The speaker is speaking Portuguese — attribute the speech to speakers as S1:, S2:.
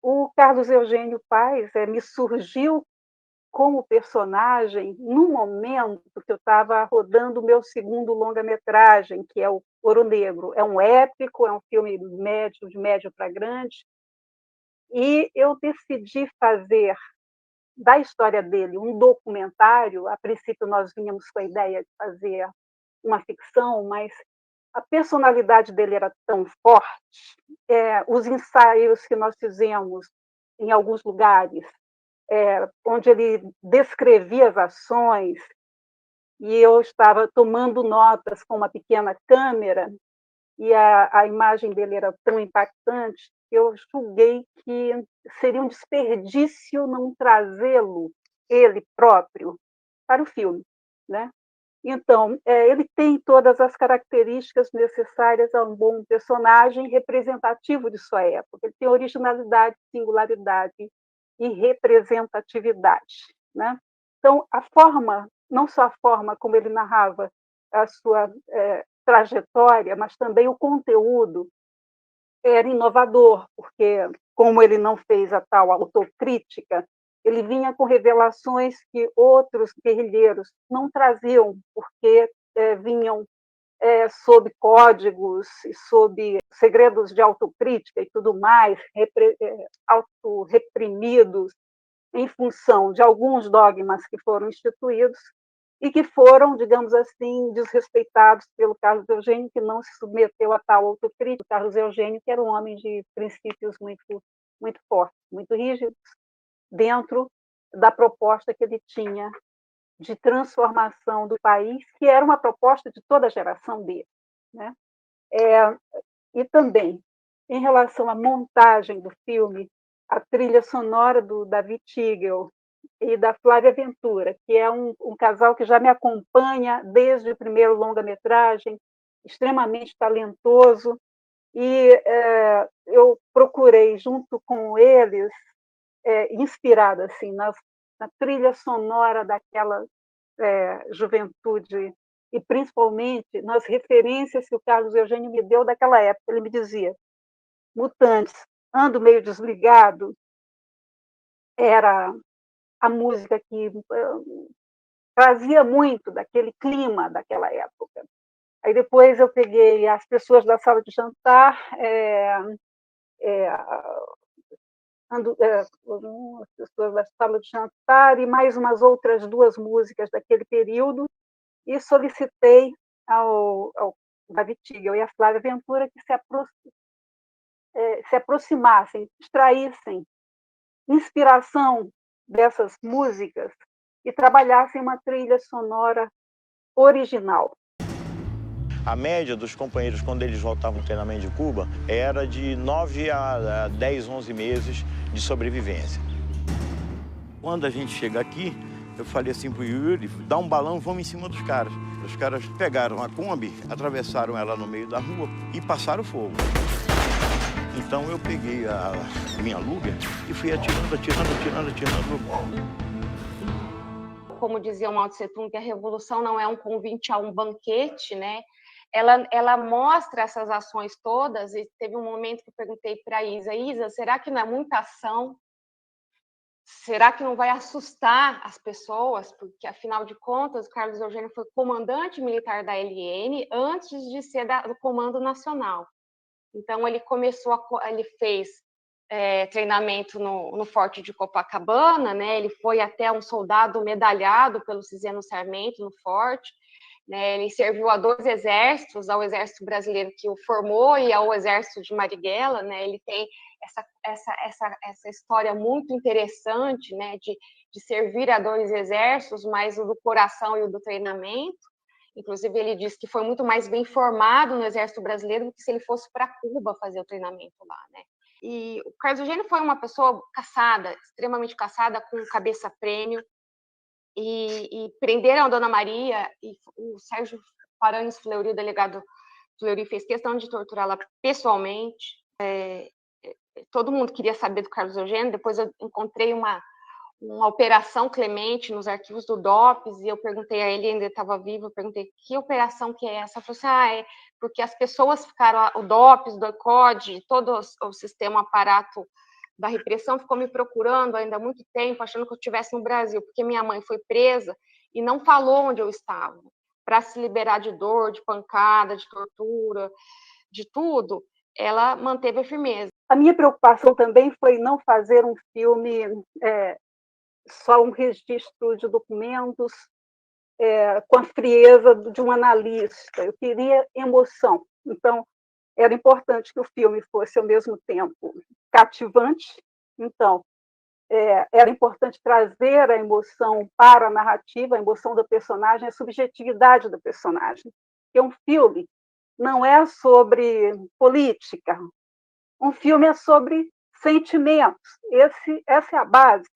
S1: o Carlos Eugênio Paes me surgiu como personagem no momento que eu estava rodando o meu segundo longa-metragem, que é o Ouro Negro. É um épico, é um filme médio, de médio para grande, e eu decidi fazer da história dele um documentário. A princípio, nós vínhamos com a ideia de fazer uma ficção, mas a personalidade dele era tão forte, os ensaios que nós fizemos em alguns lugares, onde ele descrevia as ações, e eu estava tomando notas com uma pequena câmera, e a imagem dele era tão impactante, que eu julguei que seria um desperdício não trazê-lo, ele próprio, para o filme, né? Então, ele tem todas as características necessárias a um bom personagem representativo de sua época. Ele tem originalidade, singularidade e representatividade, né? Então, a forma, não só a forma como ele narrava a sua trajetória, mas também o conteúdo era inovador, porque, como ele não fez a tal autocrítica, ele vinha com revelações que outros guerrilheiros não traziam, porque vinham sob códigos e sob segredos de autocrítica e tudo mais, autorreprimidos em função de alguns dogmas que foram instituídos e que foram, digamos assim, desrespeitados pelo Carlos Eugênio, que não se submeteu a tal autocrítica. Carlos Eugênio, que era um homem de princípios muito fortes, muito rígidos, dentro da proposta que ele tinha de transformação do país, que era uma proposta de toda a geração dele, né? E também, em relação à montagem do filme, a trilha sonora do David Tigel e da Flávia Ventura, que é um casal que já me acompanha desde o primeiro longa-metragem, extremamente talentoso, e eu procurei, junto com eles, inspirada assim, na trilha sonora daquela juventude, e principalmente nas referências que o Carlos Eugênio me deu daquela época. Ele me dizia: Mutantes, ando meio desligado, era a música que trazia muito daquele clima daquela época. Aí depois eu peguei as pessoas da sala de jantar, é, as pessoas da sala de jantar e mais umas outras duas músicas daquele período, e solicitei ao David Tigel e à Flávia Ventura que se aproximassem, extraíssem inspiração dessas músicas e trabalhassem uma trilha sonora original.
S2: A média dos companheiros, quando eles voltavam do treinamento de Cuba, era de 9 a 10, 11 meses de sobrevivência. Quando a gente chega aqui, eu falei assim pro Yuri: dá um balão, vamos em cima dos caras. Os caras pegaram a Kombi, atravessaram ela no meio da rua e passaram fogo. Então eu peguei a minha Luger e fui atirando.
S3: Como dizia o Mao Tse Tung, que a revolução não é um convite a um banquete, né? Ela mostra essas ações todas, e teve um momento que eu perguntei para a Isa, será que não é muita ação? Será que não vai assustar as pessoas? Porque, afinal de contas, o Carlos Eugênio foi comandante militar da LN antes de ser do Comando Nacional. Então, ele fez treinamento no Forte de Copacabana, né? Ele foi até um soldado medalhado pelo Ciseno Sarmento no Forte, né? Ele serviu a 2 exércitos, ao Exército Brasileiro que o formou e ao Exército de Marighella, né? Ele tem essa história muito interessante, né? De servir a 2 exércitos, mas o do coração e o do treinamento. Inclusive, ele disse que foi muito mais bem formado no Exército Brasileiro do que se ele fosse para Cuba fazer o treinamento lá, né? E o Carlos Eugênio foi uma pessoa caçada, extremamente caçada, com cabeça prêmio, e prenderam a Dona Maria, e o Sérgio Paranhos Fleury, o delegado Fleury, fez questão de torturá-la pessoalmente. Todo mundo queria saber do Carlos Eugênio. Depois eu encontrei uma Operação Clemente nos arquivos do DOPS, e eu perguntei a ele, ainda estava vivo, eu perguntei: que operação que é essa? Ele falou assim: é porque as pessoas ficaram, o DOPS, o DOCOD, todo o sistema, aparato da repressão, ficou me procurando ainda há muito tempo, achando que eu estivesse no Brasil, porque minha mãe foi presa e não falou onde eu estava, para se liberar de dor, de pancada, de tortura, de tudo, ela manteve a firmeza.
S1: A minha preocupação também foi não fazer um filme só um registro de documentos com a frieza de um analista. Eu queria emoção. Então, era importante que o filme fosse, ao mesmo tempo, cativante. Então, era importante trazer a emoção para a narrativa, a emoção do personagem, a subjetividade do personagem. Porque um filme não é sobre política, um filme é sobre sentimentos. Essa é a base.